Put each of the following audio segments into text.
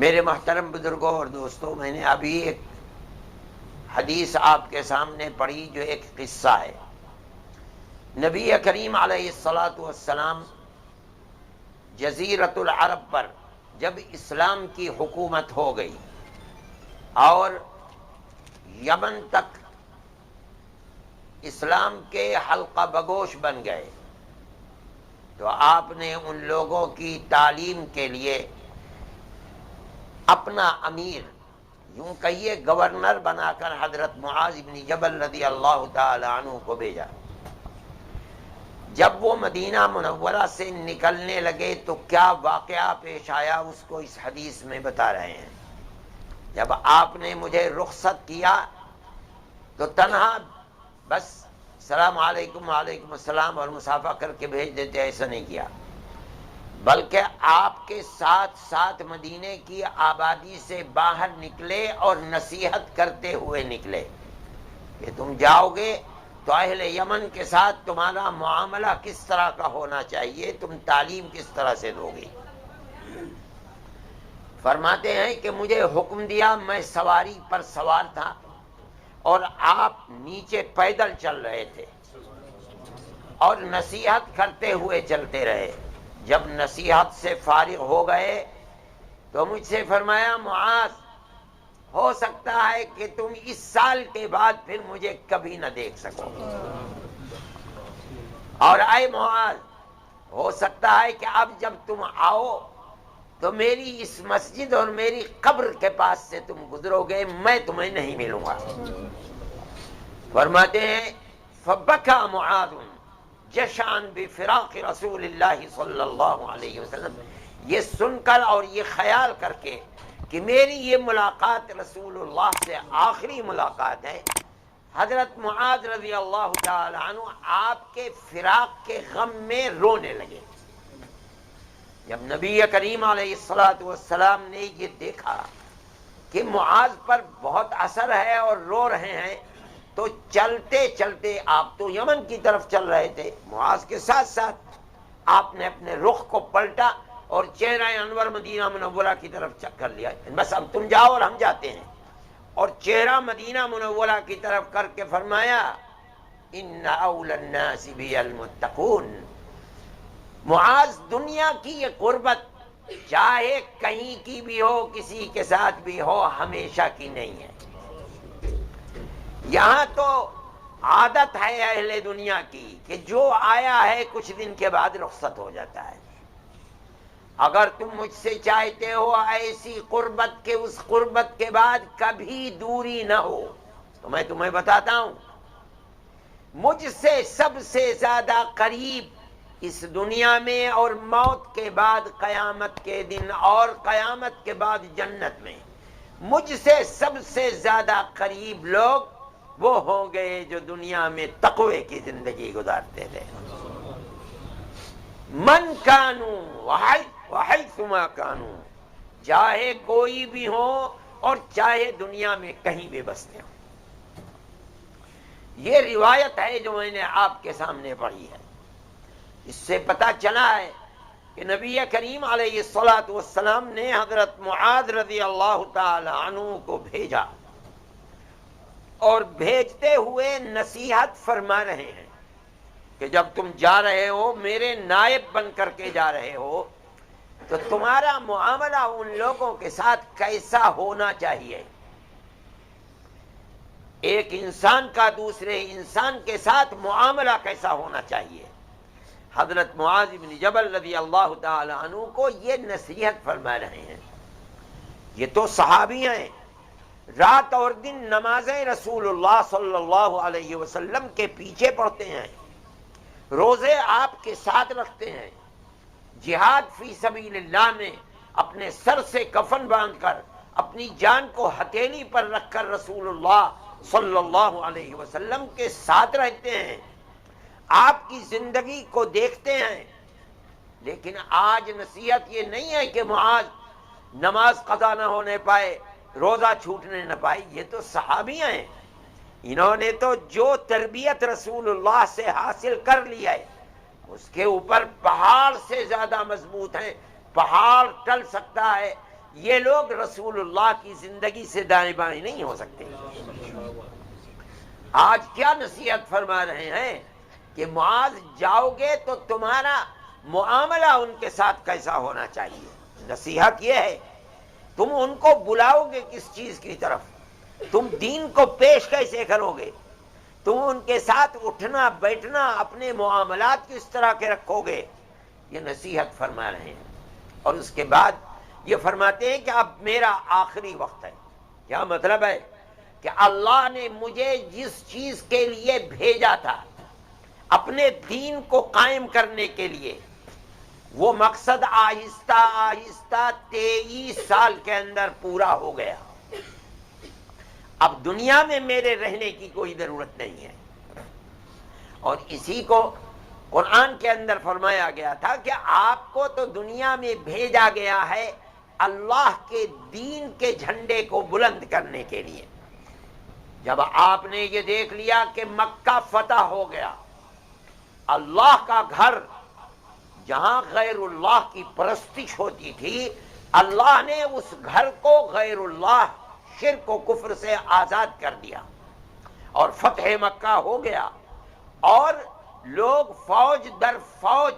میرے محترم بزرگوں اور دوستوں، میں نے ابھی ایک حدیث آپ کے سامنے پڑھی جو ایک قصہ ہے۔ نبی کریم علیہ السلام جزیرۃ العرب پر جب اسلام کی حکومت ہو گئی اور یمن تک اسلام کے حلقہ بگوش بن گئے، تو آپ نے ان لوگوں کی تعلیم کے لیے اپنا امیر، یوں کہیے گورنر بنا کر حضرت معاذ بن جبل رضی اللہ تعالی عنہ کو بھیجا۔ جب وہ مدینہ منورہ سے نکلنے لگے تو کیا واقعہ پیش آیا اس کو اس حدیث میں بتا رہے ہیں۔ جب آپ نے مجھے رخصت کیا تو تنہا بس السلام علیکم وعلیکم السلام اور مصافحہ کر کے بھیج دیتے، ایسا نہیں کیا، بلکہ آپ کے ساتھ ساتھ مدینے کی آبادی سے باہر نکلے اور نصیحت کرتے ہوئے نکلے کہ تم جاؤ گے تو اہل یمن کے ساتھ تمہارا معاملہ کس طرح کا ہونا چاہیے، تم تعلیم کس طرح سے دو گے۔ فرماتے ہیں کہ مجھے حکم دیا، میں سواری پر سوار تھا اور آپ نیچے پیدل چل رہے تھے اور نصیحت کرتے ہوئے چلتے رہے۔ جب نصیحت سے فارغ ہو گئے تو مجھ سے فرمایا، معاذ ہو سکتا ہے کہ تم اس سال کے بعد پھر مجھے کبھی نہ دیکھ سکو، اور اے معاذ ہو سکتا ہے کہ اب جب تم آؤ تو میری اس مسجد اور میری قبر کے پاس سے تم گزرو گے، میں تمہیں نہیں ملوں گا۔ فرماتے ہیں فبکا معاذ جشعاً بفراق رسول اللہ صلی اللہ علیہ وسلم۔ یہ سن کر اور یہ خیال کر کے کہ میری یہ ملاقات رسول اللہ سے آخری ملاقات ہے، حضرت معاذ رضی اللہ تعالی عنہ آپ کے فراق کے غم میں رونے لگے۔ جب نبی کریم علیہ السلام نے یہ دیکھا کہ معاذ پر بہت اثر ہے اور رو رہے ہیں، تو چلتے چلتے آپ تو یمن کی طرف چل رہے تھے، معاذ کے ساتھ ساتھ آپ نے اپنے رخ کو پلٹا اور چہرہ انور مدینہ منورہ کی طرف کر لیا، بس اب تم جاؤ اور ہم جاتے ہیں، اور چہرہ مدینہ منورہ کی طرف کر کے فرمایا، ان اولی الناس بی المتقون۔ معاذ دنیا کی یہ قربت چاہے کہیں کی بھی ہو، کسی کے ساتھ بھی ہو، ہمیشہ کی نہیں ہے۔ یہاں تو عادت ہے اہل دنیا کی کہ جو آیا ہے کچھ دن کے بعد رخصت ہو جاتا ہے۔ اگر تم مجھ سے چاہتے ہو ایسی قربت کہ اس قربت کے بعد کبھی دوری نہ ہو، تو میں تمہیں بتاتا ہوں، مجھ سے سب سے زیادہ قریب اس دنیا میں اور موت کے بعد قیامت کے دن اور قیامت کے بعد جنت میں مجھ سے سب سے زیادہ قریب لوگ وہ ہوں گے جو دنیا میں تقوی کی زندگی گزارتے تھے۔ من کانوا وحیثما کانوا، چاہے کوئی بھی ہو اور چاہے دنیا میں کہیں بھی بستے ہوں۔ یہ روایت ہے جو میں نے آپ کے سامنے پڑھی ہے۔ اس سے پتہ چلا ہے کہ نبی کریم علیہ السلام نے حضرت معاذ رضی اللہ تعالی عنہ کو بھیجا، اور بھیجتے ہوئے نصیحت فرما رہے ہیں کہ جب تم جا رہے ہو، میرے نائب بن کر کے جا رہے ہو، تو تمہارا معاملہ ان لوگوں کے ساتھ کیسا ہونا چاہیے۔ ایک انسان کا دوسرے انسان کے ساتھ معاملہ کیسا ہونا چاہیے۔ حضرت معاذ بن جبل رضی اللہ تعالی عنہ کو یہ نصیحت فرما رہے ہیں۔ یہ تو صحابی ہیں، رات اور دن نمازیں رسول اللہ صلی اللہ علیہ وسلم کے پیچھے پڑھتے ہیں، روزے آپ کے ساتھ رکھتے ہیں، جہاد فی سبیل اللہ میں اپنے سر سے کفن باندھ کر اپنی جان کو ہتھیلی پر رکھ کر رسول اللہ صلی اللہ علیہ وسلم کے ساتھ رہتے ہیں، آپ کی زندگی کو دیکھتے ہیں۔ لیکن آج نصیحت یہ نہیں ہے کہ معاذ نماز قضا نہ ہونے پائے، روزہ چھوٹنے نہ پائے۔ یہ تو صحابی ہیں، انہوں نے تو جو تربیت رسول اللہ سے حاصل کر لی ہے اس کے اوپر پہاڑ سے زیادہ مضبوط ہیں۔ پہاڑ ٹل سکتا ہے یہ لوگ رسول اللہ کی زندگی سے دائیں بائیں نہیں ہو سکتے۔ آج کیا نصیحت فرما رہے ہیں کہ معاذ جاؤ گے تو تمہارا معاملہ ان کے ساتھ کیسا ہونا چاہیے۔ نصیحت یہ ہے تم ان کو بلاؤ گے کس چیز کی طرف، تم دین کو پیش کیسے کرو گے، تم ان کے ساتھ اٹھنا بیٹھنا اپنے معاملات کس طرح کے رکھو گے، یہ نصیحت فرما رہے ہیں۔ اور اس کے بعد یہ فرماتے ہیں کہ اب میرا آخری وقت ہے۔ کیا مطلب ہے؟ کہ اللہ نے مجھے جس چیز کے لیے بھیجا تھا اپنے دین کو قائم کرنے کے لیے، وہ مقصد آہستہ آہستہ 23 سال کے اندر پورا ہو گیا۔ اب دنیا میں میرے رہنے کی کوئی ضرورت نہیں ہے۔ اور اسی کو قرآن کے اندر فرمایا گیا تھا کہ آپ کو تو دنیا میں بھیجا گیا ہے اللہ کے دین کے جھنڈے کو بلند کرنے کے لیے۔ جب آپ نے یہ دیکھ لیا کہ مکہ فتح ہو گیا، اللہ کا گھر جہاں غیر اللہ کی پرستش ہوتی تھی، اللہ نے اس گھر کو غیر اللہ شرک و کفر سے آزاد کر دیا اور فتح مکہ ہو گیا، اور لوگ فوج در فوج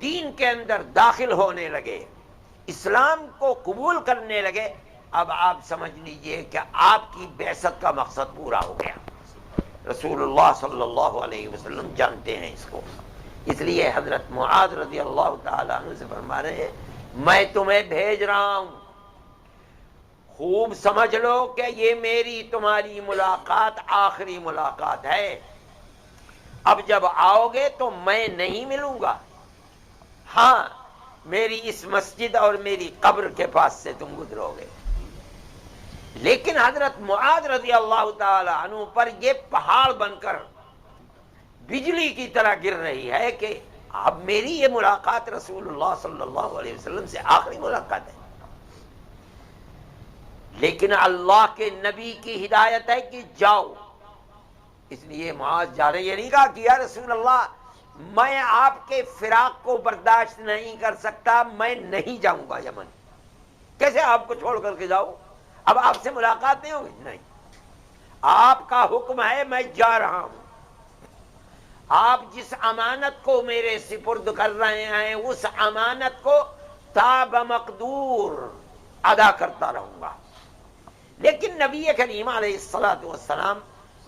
دین کے اندر داخل ہونے لگے، اسلام کو قبول کرنے لگے۔ اب آپ سمجھ لیجئے کہ آپ کی بعثت کا مقصد پورا ہو گیا۔ رسول اللہ صلی اللہ علیہ وسلم جانتے ہیں اس کو، اس لیے حضرت معاذ رضی اللہ تعالیٰ عنہ سے فرما رہے ہیں میں تمہیں بھیج رہا ہوں، خوب سمجھ لو کہ یہ میری تمہاری ملاقات آخری ملاقات ہے۔ اب جب آؤ گے تو میں نہیں ملوں گا، ہاں میری اس مسجد اور میری قبر کے پاس سے تم گزرو گے۔ لیکن حضرت معاذ رضی اللہ تعالی عنہ پر یہ پہاڑ بن کر بجلی کی طرح گر رہی ہے کہ اب میری یہ ملاقات رسول اللہ صلی اللہ علیہ وسلم سے آخری ملاقات ہے۔ لیکن اللہ کے نبی کی ہدایت ہے کہ جاؤ، اس لیے معاذ جا رہے، یہ نہیں کہا کہ یا رسول اللہ میں آپ کے فراق کو برداشت نہیں کر سکتا، میں نہیں جاؤں گا یمن۔ کیسے آپ کو چھوڑ کر کے جاؤ؟ اب آپ سے ملاقات نہیں ہوگی؟ نہیں، آپ کا حکم ہے، میں جا رہا ہوں۔ آپ جس امانت کو میرے سپرد کر رہے ہیں اس امانت کو تا بمقدور ادا کرتا رہوں گا۔ لیکن نبی کریم علیہ الصلوۃ والسلام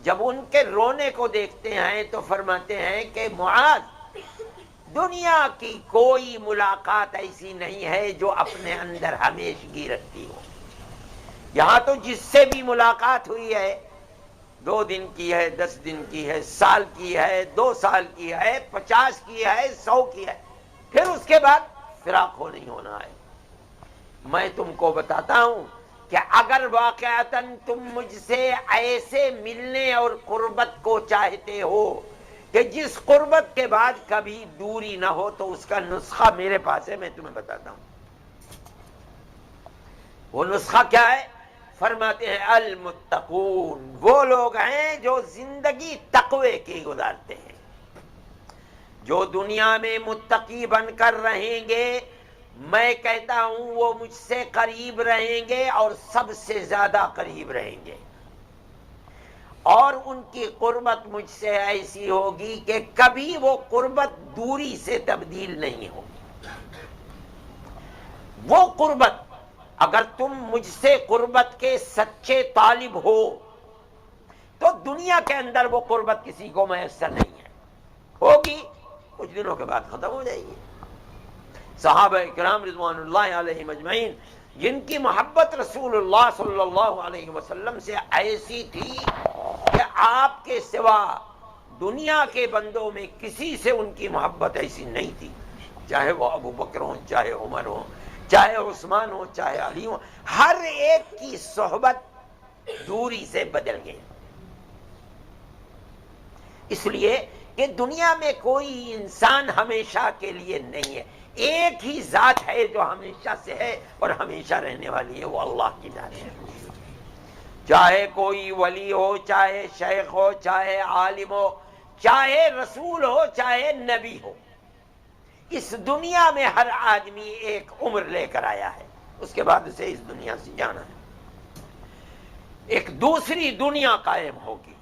جب ان کے رونے کو دیکھتے ہیں تو فرماتے ہیں کہ معاذ، دنیا کی کوئی ملاقات ایسی نہیں ہے جو اپنے اندر ہمیشگی رکھتی ہو۔ یہاں تو جس سے بھی ملاقات ہوئی ہے 2 دن کی ہے، 10 دن کی ہے، سال کی ہے، 2 سال کی ہے، 50 کی ہے، 100 کی ہے، پھر اس کے بعد فراق ہو نہیں ہونا ہے۔ میں تم کو بتاتا ہوں کہ اگر واقعتاً تم مجھ سے ایسے ملنے اور قربت کو چاہتے ہو کہ جس قربت کے بعد کبھی دوری نہ ہو تو اس کا نسخہ میرے پاس ہے، میں تمہیں بتاتا ہوں۔ وہ نسخہ کیا ہے؟ فرماتے ہیں المتقون، وہ لوگ ہیں جو زندگی تقوی کی گزارتے ہیں، جو دنیا میں متقی بن کر رہیں گے، میں کہتا ہوں وہ مجھ سے قریب رہیں گے اور سب سے زیادہ قریب رہیں گے، اور ان کی قربت مجھ سے ایسی ہوگی کہ کبھی وہ قربت دوری سے تبدیل نہیں ہوگی۔ وہ قربت، اگر تم مجھ سے قربت کے سچے طالب ہو تو دنیا کے اندر وہ قربت کسی کو میسر نہیں ہے، ہوگی کچھ دنوں کے بعد ختم ہو جائے گی۔ صحابہ کرام رضوان اللہ علیہم اجمعین جن کی محبت رسول اللہ صلی اللہ علیہ وسلم سے ایسی تھی کہ آپ کے سوا دنیا کے بندوں میں کسی سے ان کی محبت ایسی نہیں تھی، چاہے وہ ابو بکر ہوں، چاہے عمر ہوں، چاہے عثمان ہو، چاہے علی ہو، ہر ایک کی صحبت دوری سے بدل گئی۔ اس لیے کہ دنیا میں کوئی انسان ہمیشہ کے لیے نہیں ہے، ایک ہی ذات ہے جو ہمیشہ سے ہے اور ہمیشہ رہنے والی ہے، وہ اللہ کی ذات ہے۔ چاہے کوئی ولی ہو، چاہے شیخ ہو، چاہے عالم ہو، چاہے رسول ہو، چاہے نبی ہو، اس دنیا میں ہر آدمی ایک عمر لے کر آیا ہے، اس کے بعد اسے اس دنیا سے جانا ہے۔ ایک دوسری دنیا قائم ہوگی،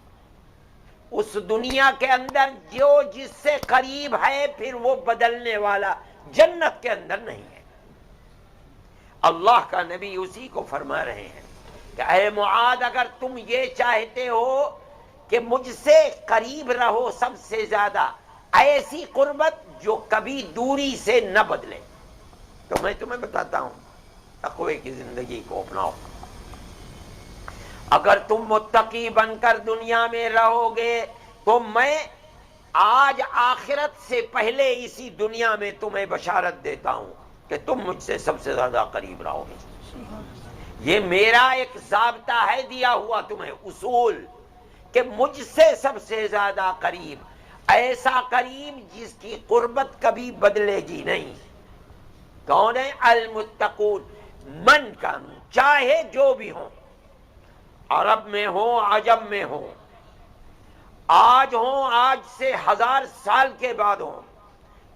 اس دنیا کے اندر جو جس سے قریب ہے پھر وہ بدلنے والا جنت کے اندر نہیں ہے۔ اللہ کا نبی اسی کو فرما رہے ہیں کہ اے معاذ، اگر تم یہ چاہتے ہو کہ مجھ سے قریب رہو سب سے زیادہ، ایسی قربت جو کبھی دوری سے نہ بدلے، تو میں تمہیں بتاتا ہوں تقوی کی زندگی کو اپناؤ۔ اگر تم متقی بن کر دنیا میں رہو گے تو میں آج آخرت سے پہلے اسی دنیا میں تمہیں بشارت دیتا ہوں کہ تم مجھ سے سب سے زیادہ قریب رہو گے۔ یہ میرا ایک ضابطہ ہے دیا ہوا تمہیں، اصول، کہ مجھ سے سب سے زیادہ قریب، ایسا قریب جس کی قربت کبھی بدلے گی نہیں۔ کون ہے؟ المتقون، من کانوا، چاہے جو بھی ہوں، عرب میں ہوں عجم میں ہوں، آج ہوں آج سے 1000 سال کے بعد ہوں،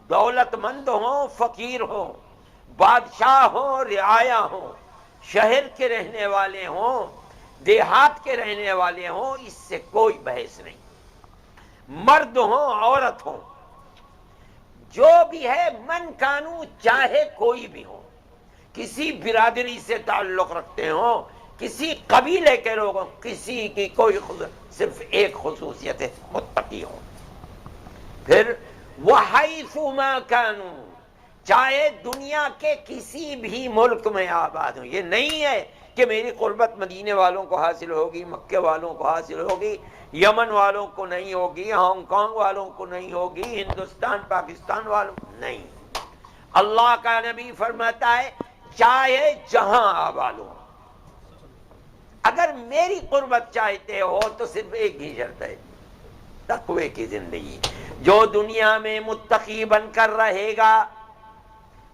دولت مند ہوں فقیر ہوں، بادشاہ ہوں رعایا ہوں، شہر کے رہنے والے ہوں دیہات کے رہنے والے ہوں، اس سے کوئی بحث نہیں، مرد ہوں عورت ہوں، جو بھی ہے من کانو، چاہے کوئی بھی ہو، کسی برادری سے تعلق رکھتے ہوں، کسی قبیلے کے لوگ ہوں، کسی کی کوئی صرف ایک خصوصیت ہے، متقی ہوں۔ پھر وَحَيْثُ مَا كَانُوا، چاہے دنیا کے کسی بھی ملک میں آباد ہوں۔ یہ نہیں ہے کہ میری قربت مدینے والوں کو حاصل ہوگی، مکے والوں کو حاصل ہوگی، یمن والوں کو نہیں ہوگی، ہانگ کانگ والوں کو نہیں ہوگی، ہندوستان پاکستان والوں کو نہیں۔ اللہ کا نبی فرماتا ہے چاہے جہاں آباد ہو، اگر میری قربت چاہتے ہو تو صرف ایک ہی شرط ہے، تقوی کی زندگی۔ جو دنیا میں متقی بن کر رہے گا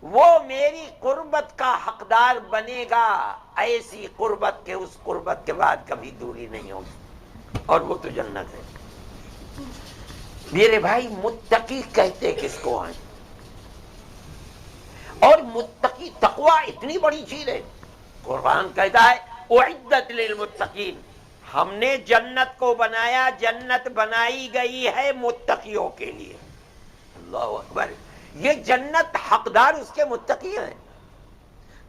وہ میری قربت کا حقدار بنے گا، ایسی قربت کے اس قربت کے بعد کبھی دوری نہیں ہوگی، اور وہ تو جنت ہے۔ میرے بھائی، متقی کہتے کس کو ہیں؟ اور متقی تقوی اتنی بڑی چیز ہے، قرآن کہتا ہے اعدت للمتقین، ہم نے جنت کو بنایا، جنت بنائی گئی ہے متقیوں کے لیے۔ اللہ اکبر، یہ جنت حقدار اس کے متقی ہیں۔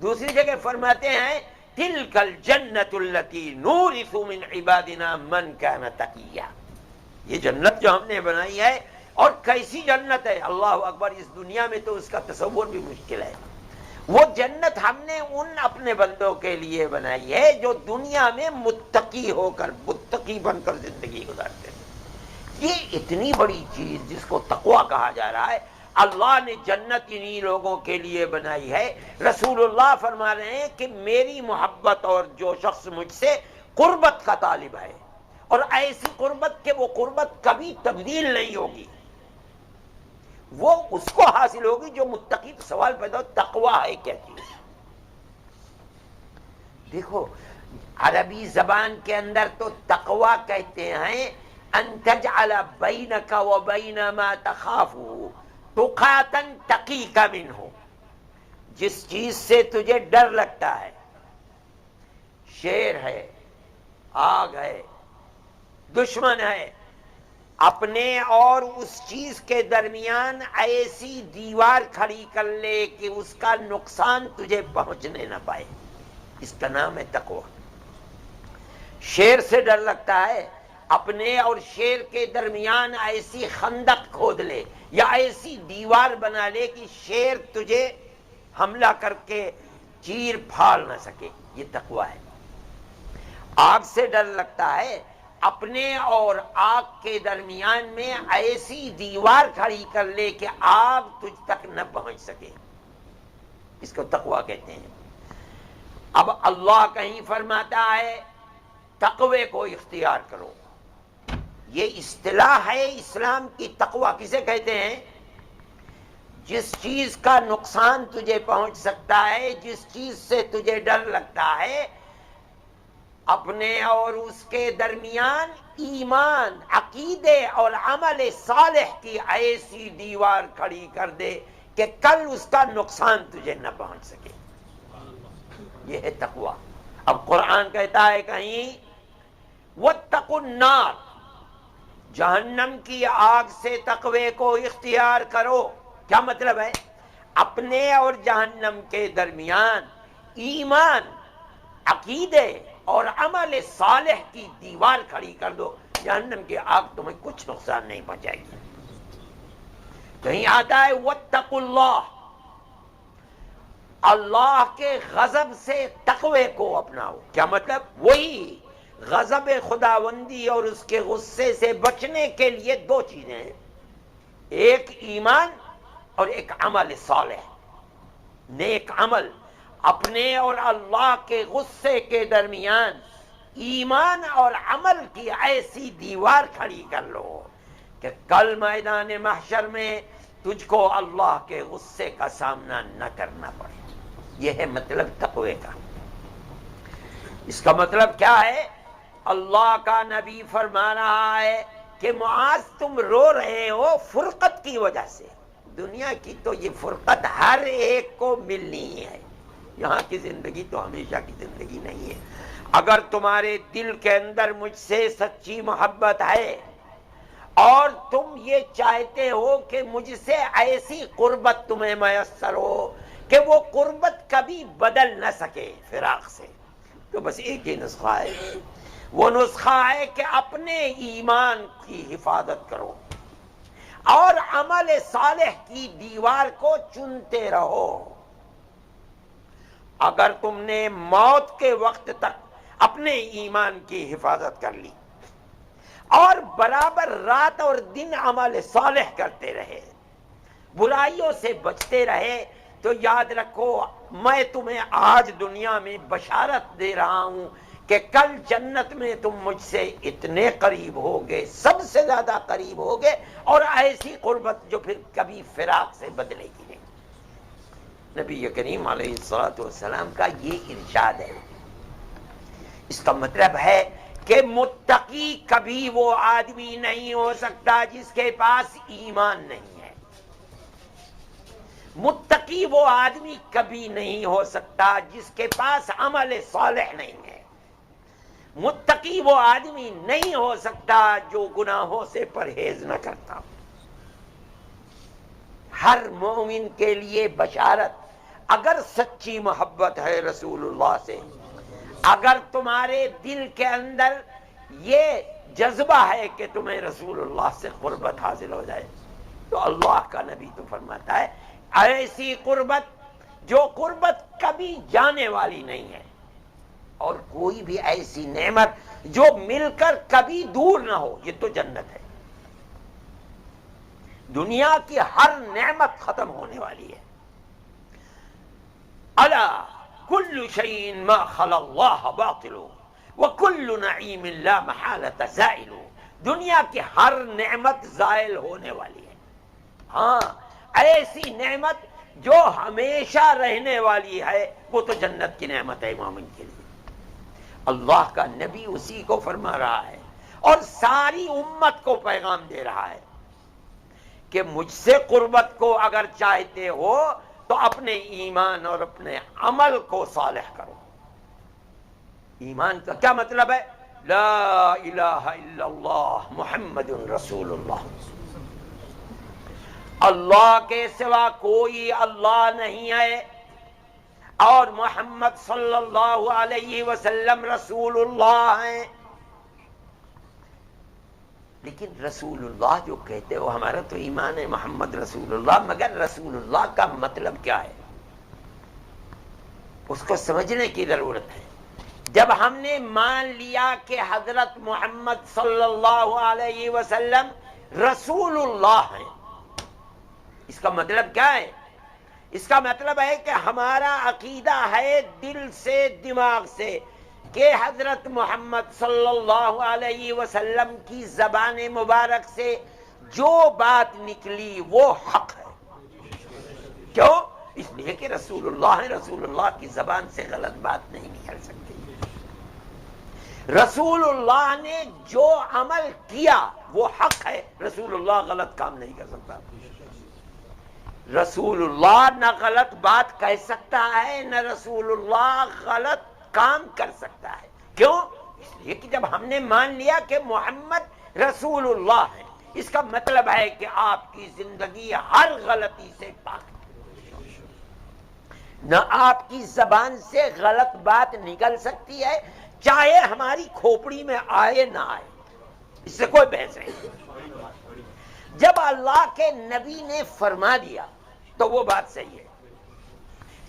دوسری جگہ فرماتے ہیں تلک الجنت التی نورث من عبادنا من کان تقیا، یہ جنت جو ہم نے بنائی ہے، اور کیسی جنت ہے، اللہ اکبر، اس دنیا میں تو اس کا تصور بھی مشکل ہے۔ وہ جنت ہم نے ان اپنے بندوں کے لیے بنائی ہے جو دنیا میں متقی ہو کر، متقی بن کر زندگی گزارتے ہیں۔ یہ اتنی بڑی چیز جس کو تقوی کہا جا رہا ہے، اللہ نے جنت انہی لوگوں کے لیے بنائی ہے۔ رسول اللہ فرما رہے ہیں کہ میری محبت اور جو شخص مجھ سے قربت کا طالب ہے، اور ایسی قربت کہ وہ قربت کبھی تبدیل نہیں ہوگی، وہ اس کو حاصل ہوگی جو متقی۔ تو سوال پیدا ہو تقوی ہے کیا چیز؟ دیکھو عربی زبان کے اندر تو تقوی کہتے ہیں ان تجعل بینک و بین ما تخاف تقاتا تقیک منہ، جس چیز سے تجھے ڈر لگتا ہے، شیر ہے، آگ ہے، دشمن ہے، اپنے اور اس چیز کے درمیان ایسی دیوار کھڑی کر لے کہ اس کا نقصان تجھے پہنچنے نہ پائے، اس کا نام ہے تقوی۔ شیر سے ڈر لگتا ہے، اپنے اور شیر کے درمیان ایسی خندق کھود لے یا ایسی دیوار بنا لے کہ شیر تجھے حملہ کر کے چیر پھاڑ نہ سکے، یہ تقوی ہے۔ آگ سے ڈر لگتا ہے، اپنے اور آگ کے درمیان میں ایسی دیوار کھڑی کر لے کہ آگ تجھ تک نہ پہنچ سکے، اس کو تقوی کہتے ہیں۔ اب اللہ کہیں فرماتا ہے تقوی کو اختیار کرو، یہ اصطلاح ہے اسلام کی۔ تقوی کسے کہتے ہیں؟ جس چیز کا نقصان تجھے پہنچ سکتا ہے، جس چیز سے تجھے ڈر لگتا ہے، اپنے اور اس کے درمیان ایمان، عقیدے اور عمل صالح کی ایسی دیوار کھڑی کر دے کہ کل اس کا نقصان تجھے نہ پہنچ سکے۔ یہ ہے تقوی۔ اب قرآن کہتا ہے کہیں واتقوا النار، جہنم کی آگ سے تقوی کو اختیار کرو۔ کیا مطلب ہے؟ اپنے اور جہنم کے درمیان ایمان، عقیدے اور عمل صالح کی دیوار کھڑی کر دو، جہنم کی آگ تمہیں کچھ نقصان نہیں پہنچائے گی۔ کہیں آتا ہے واتقوا اللہ، اللہ کے غضب سے تقوی کو اپناؤ۔ کیا مطلب؟ وہی غضب خداوندی اور اس کے غصے سے بچنے کے لیے دو چیزیں ہیں، ایک ایمان اور ایک عمل صالح، نیک عمل۔ اپنے اور اللہ کے غصے کے درمیان ایمان اور عمل کی ایسی دیوار کھڑی کر لو کہ کل میدان محشر میں تجھ کو اللہ کے غصے کا سامنا نہ کرنا پڑے۔ یہ ہے مطلب تقوی کا۔ اس کا مطلب کیا ہے؟ اللہ کا نبی فرما رہا ہے کہ معاذ تم رو رہے ہو فرقت کی وجہ سے، دنیا کی تو یہ فرقت ہر ایک کو ملنی ہے، یہاں کی زندگی تو ہمیشہ کی زندگی نہیں ہے۔ اگر تمہارے دل کے اندر مجھ سے سچی محبت ہے اور تم یہ چاہتے ہو کہ مجھ سے ایسی قربت تمہیں میسر ہو کہ وہ قربت کبھی بدل نہ سکے فراق سے، تو بس ایک ہی نسخہ ہے، وہ نسخہ ہے کہ اپنے ایمان کی حفاظت کرو اور عمل صالح کی دیوار کو چنتے رہو۔ اگر تم نے موت کے وقت تک اپنے ایمان کی حفاظت کر لی اور برابر رات اور دن عمل صالح کرتے رہے، برائیوں سے بچتے رہے، تو یاد رکھو میں تمہیں آج دنیا میں بشارت دے رہا ہوں کہ کل جنت میں تم مجھ سے اتنے قریب ہوگے، سب سے زیادہ قریب ہوگے، اور ایسی قربت جو پھر کبھی فراق سے بدلے گی نہیں۔ نبی کریم علیہ الصلوۃ والسلام کا یہ ارشاد ہے۔ اس کا مطلب ہے کہ متقی کبھی وہ آدمی نہیں ہو سکتا جس کے پاس ایمان نہیں ہے، متقی وہ آدمی کبھی نہیں ہو سکتا جس کے پاس عمل صالح نہیں ہے، متقی وہ آدمی نہیں ہو سکتا جو گناہوں سے پرہیز نہ کرتا۔ ہر مومن کے لیے بشارت، اگر سچی محبت ہے رسول اللہ سے، اگر تمہارے دل کے اندر یہ جذبہ ہے کہ تمہیں رسول اللہ سے قربت حاصل ہو جائے، تو اللہ کا نبی تو فرماتا ہے ایسی قربت جو قربت کبھی جانے والی نہیں ہے، اور کوئی بھی ایسی نعمت جو مل کر کبھی دور نہ ہو، یہ تو جنت ہے۔ دنیا کی ہر نعمت ختم ہونے والی ہے۔ الا کل شیء ما خلا اللہ باطل وکل نعیم لا محالۃ زائل، دنیا کی ہر نعمت زائل ہونے والی ہے، ہاں ایسی نعمت جو ہمیشہ رہنے والی ہے وہ تو جنت کی نعمت ہے مومن کے لیے۔ اللہ کا نبی اسی کو فرما رہا ہے اور ساری امت کو پیغام دے رہا ہے کہ مجھ سے قربت کو اگر چاہتے ہو تو اپنے ایمان اور اپنے عمل کو صالح کرو۔ ایمان کا کیا مطلب ہے؟ لا الہ الا اللہ محمد رسول اللہ، اللہ کے سوا کوئی اللہ نہیں ہے اور محمد صلی اللہ علیہ وسلم رسول اللہ ہیں۔ لیکن رسول اللہ جو کہتے ہو، ہمارا تو ایمان ہے محمد رسول اللہ، مگر رسول اللہ کا مطلب کیا ہے اس کو سمجھنے کی ضرورت ہے۔ جب ہم نے مان لیا کہ حضرت محمد صلی اللہ علیہ وسلم رسول اللہ ہیں، اس کا مطلب کیا ہے؟ اس کا مطلب ہے کہ ہمارا عقیدہ ہے دل سے دماغ سے کہ حضرت محمد صلی اللہ علیہ وسلم کی زبان مبارک سے جو بات نکلی وہ حق ہے۔ کیوں؟ اس لیے کہ رسول اللہ ہے، رسول اللہ کی زبان سے غلط بات نہیں نکل سکتی۔ رسول اللہ نے جو عمل کیا وہ حق ہے، رسول اللہ غلط کام نہیں کر سکتا۔ رسول اللہ نہ غلط بات کہہ سکتا ہے، نہ رسول اللہ غلط کام کر سکتا ہے. کیوں؟ اس لیے کہ جب ہم نے مان لیا کہ محمد رسول اللہ ہے، اس کا مطلب ہے کہ آپ کی زندگی ہر غلطی سے پاک ہے. نہ آپ کی زبان سے غلط بات نکل سکتی ہے، چاہے ہماری کھوپڑی میں آئے نہ آئے، اس سے کوئی بحث نہیں. جب اللہ کے نبی نے فرما دیا تو وہ بات صحیح ہے.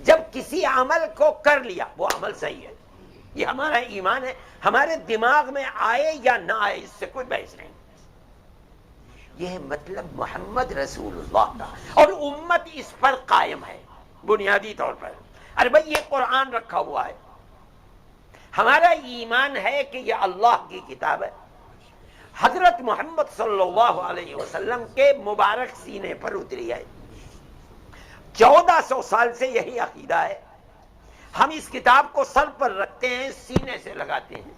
جب کسی عمل کو کر لیا وہ عمل صحیح ہے. یہ ہمارا ایمان ہے، ہمارے دماغ میں آئے یا نہ آئے اس سے کوئی بحث نہیں. یہ مطلب محمد رسول اللہ کا، اور امت اس پر قائم ہے بنیادی طور پر. ارے بھائی یہ قرآن رکھا ہوا ہے، ہمارا ایمان ہے کہ یہ اللہ کی کتاب ہے، حضرت محمد صلی اللہ علیہ وسلم کے مبارک سینے پر اتری ہے. 1400 سال سے یہی عقیدہ ہے. ہم اس کتاب کو سر پر رکھتے ہیں، سینے سے لگاتے ہیں،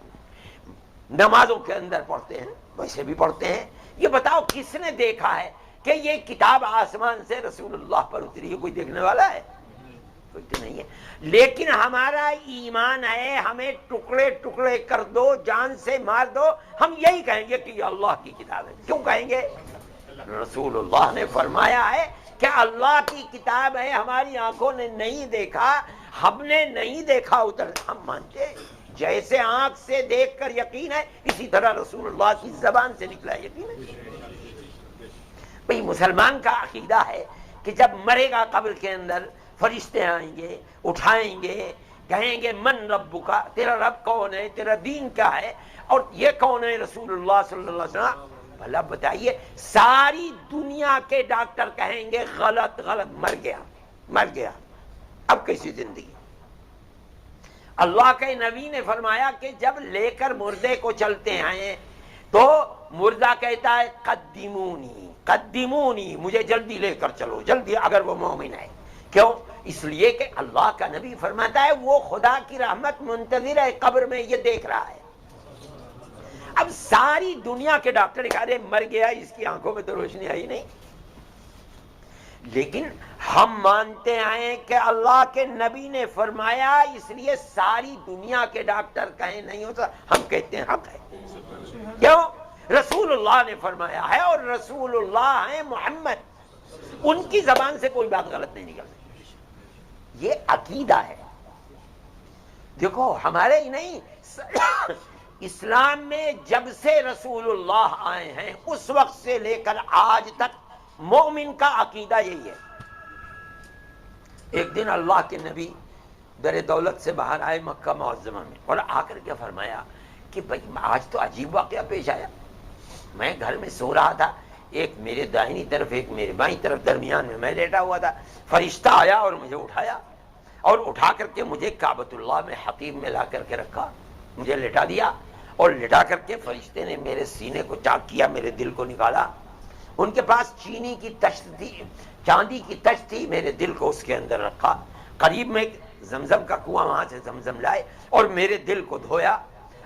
نمازوں کے اندر پڑھتے ہیں، ویسے بھی پڑھتے ہیں. یہ بتاؤ کس نے دیکھا ہے کہ یہ کتاب آسمان سے رسول اللہ پر اتری ہے؟ کوئی دیکھنے والا ہے؟ کوئی تو نہیں ہے. لیکن ہمارا ایمان ہے، ہمیں ٹکڑے ٹکڑے کر دو، جان سے مار دو، ہم یہی کہیں گے کہ یہ اللہ کی کتاب ہے. کیوں کہیں گے؟ رسول اللہ نے فرمایا ہے کہ اللہ کی کتاب ہے، ہماری آنکھوں نے نہیں دیکھا، ہم نے نہیں دیکھا ادھر، ہم مانتے ہیں. جیسے آنکھ سے دیکھ کر یقین ہے، اسی طرح رسول اللہ کی زبان سے نکلا یقین ہے. بھئی مسلمان کا عقیدہ ہے کہ جب مرے گا قبر کے اندر فرشتے آئیں گے، اٹھائیں گے، کہیں گے من ربک، تیرا رب کون ہے، تیرا دین کیا ہے، اور یہ کون ہے؟ رسول اللہ صلی اللہ علیہ وسلم. بھلا بتائیے، ساری دنیا کے ڈاکٹر کہیں گے غلط غلط، مر گیا مر گیا، اب کیسی زندگی؟ اللہ کے نبی نے فرمایا کہ جب لے کر مردے کو چلتے ہیں تو مردہ کہتا ہے قدمونی قدمونی، مجھے جلدی لے کر چلو، جلدی، اگر وہ مومن ہے. کیوں؟ اس لیے کہ اللہ کا نبی فرماتا ہے وہ خدا کی رحمت منتظر ہے، قبر میں یہ دیکھ رہا ہے. اب ساری دنیا کے ڈاکٹر کہہ رہے مر گیا، اس کی آنکھوں میں تو روشنی آئی نہیں. لیکن ہم مانتے ہیں کہ اللہ کے نبی نے فرمایا، اس لیے ساری دنیا کے ڈاکٹر کہیں نہیں ہوتا، ہم کہتے ہیں حق ہے. کیوں؟ رسول اللہ نے فرمایا ہے، اور رسول اللہ ہیں محمد، ان کی زبان سے کوئی بات غلط نہیں نکل سکتی. یہ عقیدہ ہے. دیکھو ہمارے ہی نہیں، اسلام میں جب سے رسول اللہ آئے ہیں اس وقت سے لے کر آج تک مومن کا عقیدہ یہی ہے. ایک دن اللہ کے نبی در دولت سے باہر آئے مکہ معظمہ میں، اور آ کر کے فرمایا کہ بھائی آج تو عجیب واقعہ پیش آیا. میں گھر میں سو رہا تھا، ایک میرے داہنی طرف ایک میرے بائیں طرف، درمیان میں لیٹا ہوا تھا. فرشتہ آیا اور مجھے اٹھایا، اور اٹھا کر کے مجھے کعبۃ اللہ میں حتیم میں لا کر کے رکھا، مجھے لٹا دیا، اور لٹا کر کے فرشتے نے میرے سینے کو چاک کیا، میرے دل کو نکالا. ان کے پاس چینی کی تشت تھی، چاندی کی تشت تھی، میرے دل کو اس کے اندر رکھا. قریب میں زمزم کا کنواں، وہاں سے زمزم لائے اور میرے دل کو دھویا،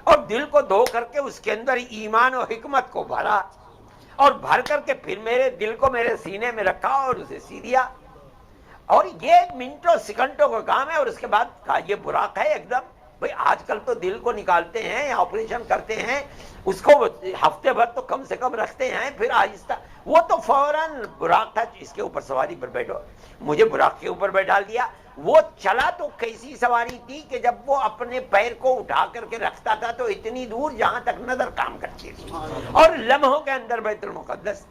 اور دل کو دھو کر کے اس کے اندر ایمان و حکمت کو بھرا، اور بھر کر کے پھر میرے دل کو میرے سینے میں رکھا اور اسے سی دیا. اور یہ منٹوں سیکنڈوں کا کام ہے. اور اس کے بعد کہا یہ براق ہے ایک دم. بھئی آج کل تو دل کو نکالتے ہیں یا آپریشن کرتے ہیں، اس کو ہفتے بھر تو کم سے کم رکھتے ہیں، پھر آہستہ، وہ تو فوراً براق تھا، اس کے اوپر سواری پر بیٹھو. مجھے براق کے اوپر بیٹھا دیا. وہ چلا تو کیسی سواری تھی کہ جب وہ اپنے پیر کو اٹھا کر کے رکھتا تھا تو اتنی دور جہاں تک نظر کام کرتی تھی، اور لمحوں کے اندر بیت المقدس،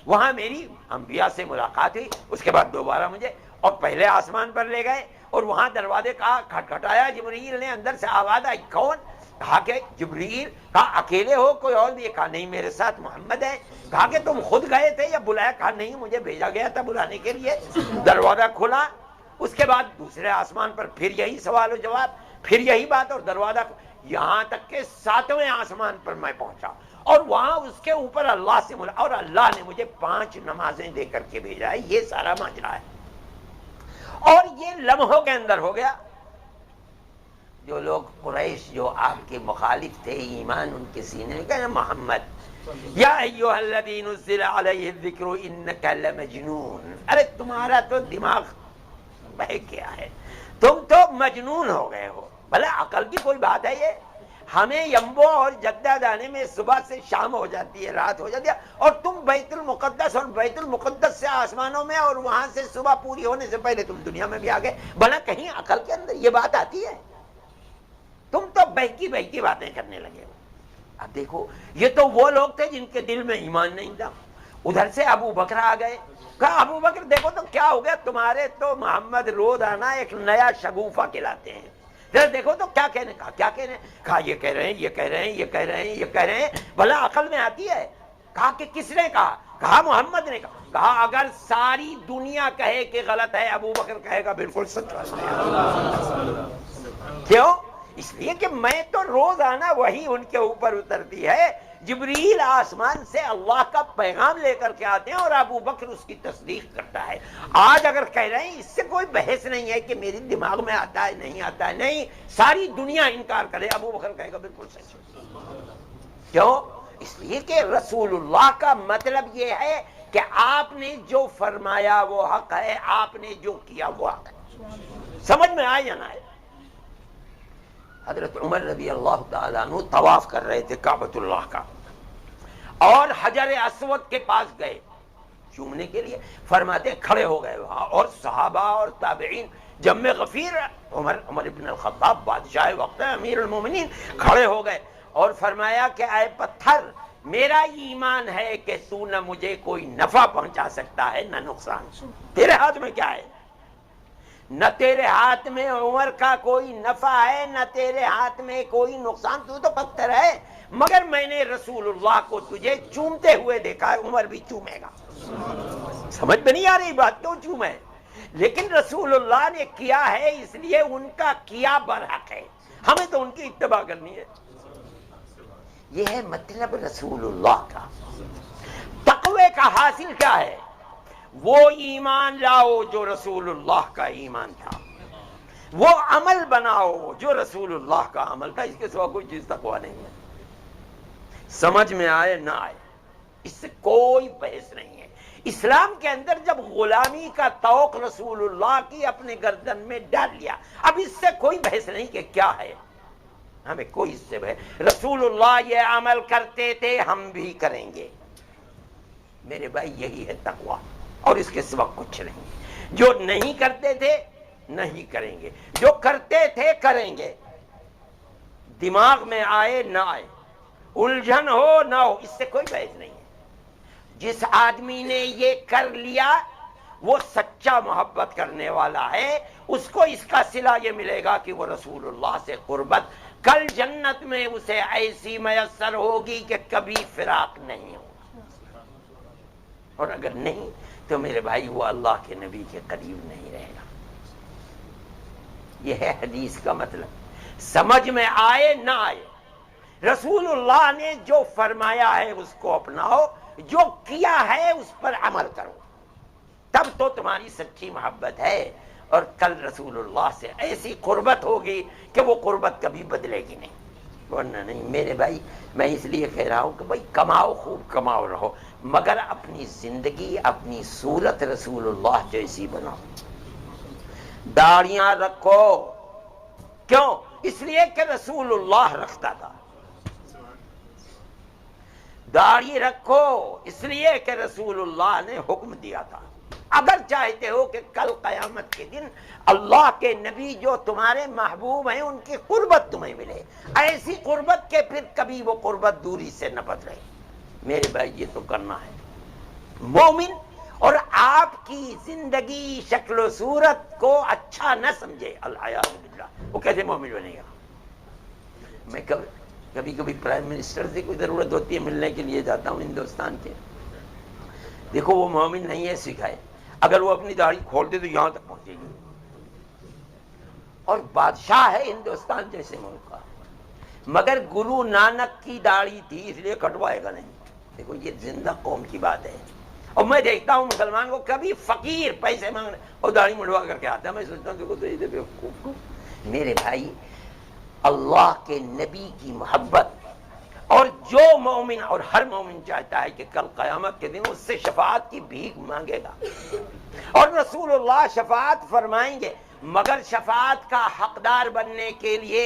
وہاں میری انبیاء سے ملاقات ہوئی. اس کے بعد دوبارہ مجھے اور پہلے آسمان پر لے گئے، اور وہاں دروازے کا کھٹکھٹایا، جبرائیل نے، اندر سے آواز آئی کون؟ کہا کہ جبرائیل. کہا اکیلے ہو کوئی اور بھی؟ کہا نہیں میرے ساتھ محمد ہے. کہا کہ تم خود گئے تھے یا بلایا؟ کہا نہیں مجھے بھیجا گیا تھا بلانے کے لیے. دروازہ کھلا. اس کے بعد دوسرے آسمان پر پھر یہی سوال و جواب، پھر یہی بات، اور دروازہ، یہاں تک کہ 7ویں آسمان پر میں پہنچا، اور وہاں اس کے اوپر اللہ سے ملا، اور اللہ نے مجھے 5 نمازیں دے کر کے بھیجا ہے. یہ سارا ماجرا ہے، اور یہ لمحوں کے اندر ہو گیا. جو لوگ قریش جو آپ کے مخالف تھے، ایمان ان کے سینے میں، کہا محمد یا ایھا الذی نزل علیہ الذکر انک لمجنون، ارے تمہارا تو دماغ بہہ گیا ہے، تم تو مجنون ہو گئے ہو۔ بھلا عقل کی کوئی بات ہے یہ؟ ہمیں یمبو اور جدہ جانے میں صبح سے شام ہو جاتی ہے، رات ہو جاتی ہے، اور تم بیت المقدس اور بیت المقدس سے آسمانوں میں، اور وہاں سے صبح پوری ہونے سے پہلے تم دنیا میں بھی آ گئے۔ بھلا کہیں عقل کے اندر یہ بات آتی ہے؟ تم تو بہکی بہکی باتیں کرنے لگے ہو۔ اب دیکھو، یہ تو وہ لوگ تھے جن کے دل میں ایمان نہیں تھا۔ ادھر سے ابو بکر آ گئے، کہا ابو بکر دیکھو تو کیا ہو گیا، تمہارے تو محمد روزانہ ایک نیا شگوفہ کھلاتے ہیں، ذرا دیکھو تو کیا کہنے، کہا کیا کہنے، کہا یہ کہہ رہے ہیں، یہ کہہ رہے ہیں، یہ کہہ رہے ہیں، یہ کہہ رہے ہیں۔ بھلا عقل میں آتی ہے؟ کہا کہ کس نے کہا؟ کہا محمد نے کہا۔ کہا اگر ساری دنیا کہے کہ غلط ہے، ابو بکر کہے گا بالکل سچ ہے۔ کیوں؟ اس لیے کہ میں تو روزانہ وہی ان کے اوپر اترتی ہے، جبریل آسمان سے اللہ کا پیغام لے کر کے آتے ہیں، اور ابو بکر اس کی تصدیق کرتا ہے۔ آج اگر کہہ رہے ہیں، اس سے کوئی بحث نہیں ہے کہ میری دماغ میں آتا ہے نہیں آتا ہے، نہیں، ساری دنیا انکار کرے، ابو بکر کہے گا بالکل سچ۔ کیوں؟ اس لیے کہ رسول اللہ کا مطلب یہ ہے کہ آپ نے جو فرمایا وہ حق ہے، آپ نے جو کیا وہ حق ہے۔ سمجھ میں آئے یا نہ آئے؟ حضرت عمر رضی اللہ تعالیٰ عنہ طواف کر رہے تھے کعبۃ اللہ کا، اور حجر اسود کے پاس گئے چومنے کے لیے، فرماتے کھڑے ہو گئے وہاں، اور صحابہ اور تابعین جم غفیر، عمر ابن الخطاب بادشاہ وقت ہے، امیر المومنین، کھڑے ہو گئے اور فرمایا کہ اے پتھر، میرا ایمان ہے کہ تو نہ مجھے کوئی نفع پہنچا سکتا ہے نہ نقصان، تیرے ہاتھ میں کیا ہے؟ نہ تیرے ہاتھ میں عمر کا کوئی نفع ہے، نہ تیرے ہاتھ میں کوئی نقصان، تو پتھر ہے، مگر میں نے رسول اللہ کو تجھے چومتے ہوئے دیکھا ہے، عمر بھی چومے گا۔ سمجھ میں نہیں آ رہی بات؟ کیوں چومے؟ لیکن رسول اللہ نے کیا ہے، اس لیے ان کا کیا برحق ہے، ہمیں تو ان کی اتباع کرنی ہے۔ یہ ہے مطلب رسول اللہ کا۔ تقوی کا حاصل کیا ہے؟ وہ ایمان لاؤ جو رسول اللہ کا ایمان تھا، وہ عمل بناؤ جو رسول اللہ کا عمل تھا، اس کے سوا کوئی چیز تقویٰ نہیں ہے۔ سمجھ میں آئے نہ آئے، اس سے کوئی بحث نہیں ہے۔ اسلام کے اندر جب غلامی کا توق رسول اللہ کی اپنے گردن میں ڈال لیا، اب اس سے کوئی بحث نہیں کہ کیا ہے، ہمیں کوئی اس سے بحث۔ رسول اللہ یہ عمل کرتے تھے، ہم بھی کریں گے۔ میرے بھائی یہی ہے تقویٰ، اور اس کے سوا کچھ نہیں۔ جو نہیں کرتے تھے نہیں کریں گے، جو کرتے تھے کریں گے، دماغ میں آئے نہ آئے، الجھن ہو نہ ہو، اس سے کوئی بحث نہیں ہے۔ جس آدمی نے یہ کر لیا وہ سچا محبت کرنے والا ہے، اس کو اس کا صلہ یہ ملے گا کہ وہ رسول اللہ سے قربت کل جنت میں اسے ایسی میسر ہوگی کہ کبھی فراق نہیں ہوگا، اور اگر نہیں تو میرے بھائی وہ اللہ کے نبی کے قریب نہیں رہے گا۔ یہ ہے حدیث کا مطلب۔ سمجھ میں آئے نہ آئے، رسول اللہ نے جو فرمایا ہے اس کو اپناؤ، جو کیا ہے اس پر عمل کرو، تب تو تمہاری سچی محبت ہے، اور کل رسول اللہ سے ایسی قربت ہوگی کہ وہ قربت کبھی بدلے گی نہیں، ورنہ نہیں۔ میرے بھائی میں اس لیے کہہ رہا ہوں کہ بھائی کماؤ، خوب کماؤ رہو، مگر اپنی زندگی، اپنی صورت رسول اللہ جیسی بناؤ۔ داڑیاں رکھو، کیوں؟ اس لیے کہ رسول اللہ رکھتا تھا۔ داڑھی رکھو اس لیے کہ رسول اللہ نے حکم دیا تھا۔ اگر چاہتے ہو کہ کل قیامت کے دن اللہ کے نبی جو تمہارے محبوب ہیں ان کی قربت تمہیں ملے، ایسی قربت کہ پھر کبھی وہ قربت دوری سے نہ بدلے، میرے بھائی یہ تو کرنا ہے۔ مومن اور آپ کی زندگی شکل و صورت کو اچھا نہ سمجھے، العیاذ باللہ، وہ کیسے مومن بنے گا؟ میں کبھی کبھی پرائم منسٹر سے کوئی ضرورت ہوتی ہے ملنے کے لیے جاتا ہوں ہندوستان کے، دیکھو وہ مومن نہیں ہے سکھائے، اگر وہ اپنی داڑھی کھول دے تو یہاں تک پہنچے گی، اور بادشاہ ہے ہندوستان جیسے ملک کا، مگر گرو نانک کی داڑھی تھی اس لیے کٹوائے گا نہیں۔ دیکھو یہ زندہ قوم کی بات ہے۔ اور میں دیکھتا ہوں مسلمان کو کبھی فقیر پیسے مانگنے اور داڑھی مڑوا کر کے آتا ہے، میں سوچتا ہوں دیکھو تو یہ بیوقوف کو۔ میرے بھائی اللہ کے نبی کی محبت، اور جو مومن اور ہر مومن چاہتا ہے کہ کل قیامت کے دن اس سے شفاعت کی بھیک مانگے گا، اور رسول اللہ شفاعت فرمائیں گے، مگر شفاعت کا حقدار بننے کے لیے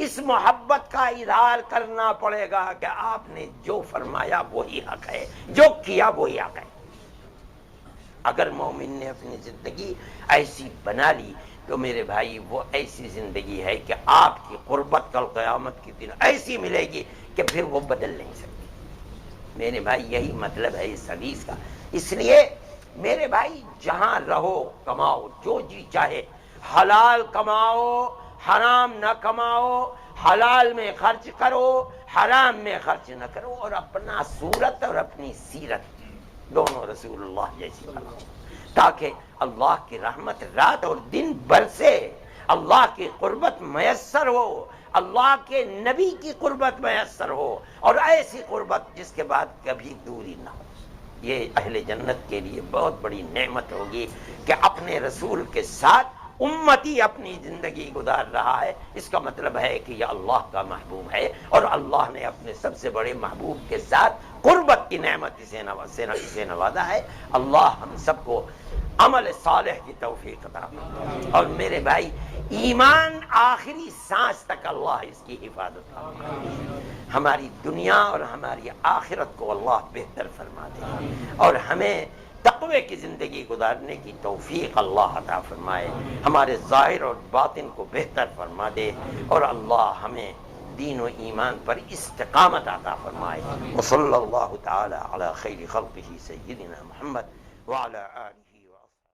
اس محبت کا اظہار کرنا پڑے گا کہ آپ نے جو فرمایا وہی حق ہے، جو کیا وہی حق ہے۔ اگر مومن نے اپنی زندگی ایسی بنا لی تو میرے بھائی وہ ایسی زندگی ہے کہ آپ کی قربت کل قیامت کے دن ایسی ملے گی کہ پھر وہ بدل نہیں سکتی۔ میرے بھائی یہی مطلب ہے اس حدیث کا۔ اس لیے میرے بھائی جہاں رہو کماؤ، جو جی چاہے حلال کماؤ، حرام نہ کماؤ، حلال میں خرچ کرو، حرام میں خرچ نہ کرو، اور اپنا صورت اور اپنی سیرت دونوں رسول اللہ جیسی بناؤ، تاکہ اللہ کی رحمت رات اور دن برسے، اللہ کی قربت میسر ہو، اللہ کے نبی کی قربت میسر ہو، اور ایسی قربت جس کے بعد کبھی دوری نہ ہو۔ یہ اہل جنت کے لیے بہت بڑی نعمت ہوگی کہ اپنے رسول کے ساتھ امتی اپنی زندگی گزار رہا ہے۔ اس کا مطلب ہے کہ یہ اللہ کا محبوب ہے، اور اللہ نے اپنے سب سے بڑے محبوب کے ساتھ قربت کی نعمت اسے نوازا ہے۔ اللہ ہم سب کو عمل صالح کی توفیق عطا فرمائے، اور میرے بھائی ایمان آخری سانس تک اللہ اس کی حفاظت فرمائے، ہماری دنیا اور ہماری آخرت کو اللہ بہتر فرما دے، اور ہمیں تقوی کی زندگی گزارنے کی توفیق اللہ عطا فرمائے، ہمارے ظاہر اور باطن کو بہتر فرما دے، اور اللہ ہمیں دین و ایمان پر استقامت عطا فرمائے۔ وصلی اللہ تعالی علی خیر خلقہ سیدنا محمد وعلی آلہ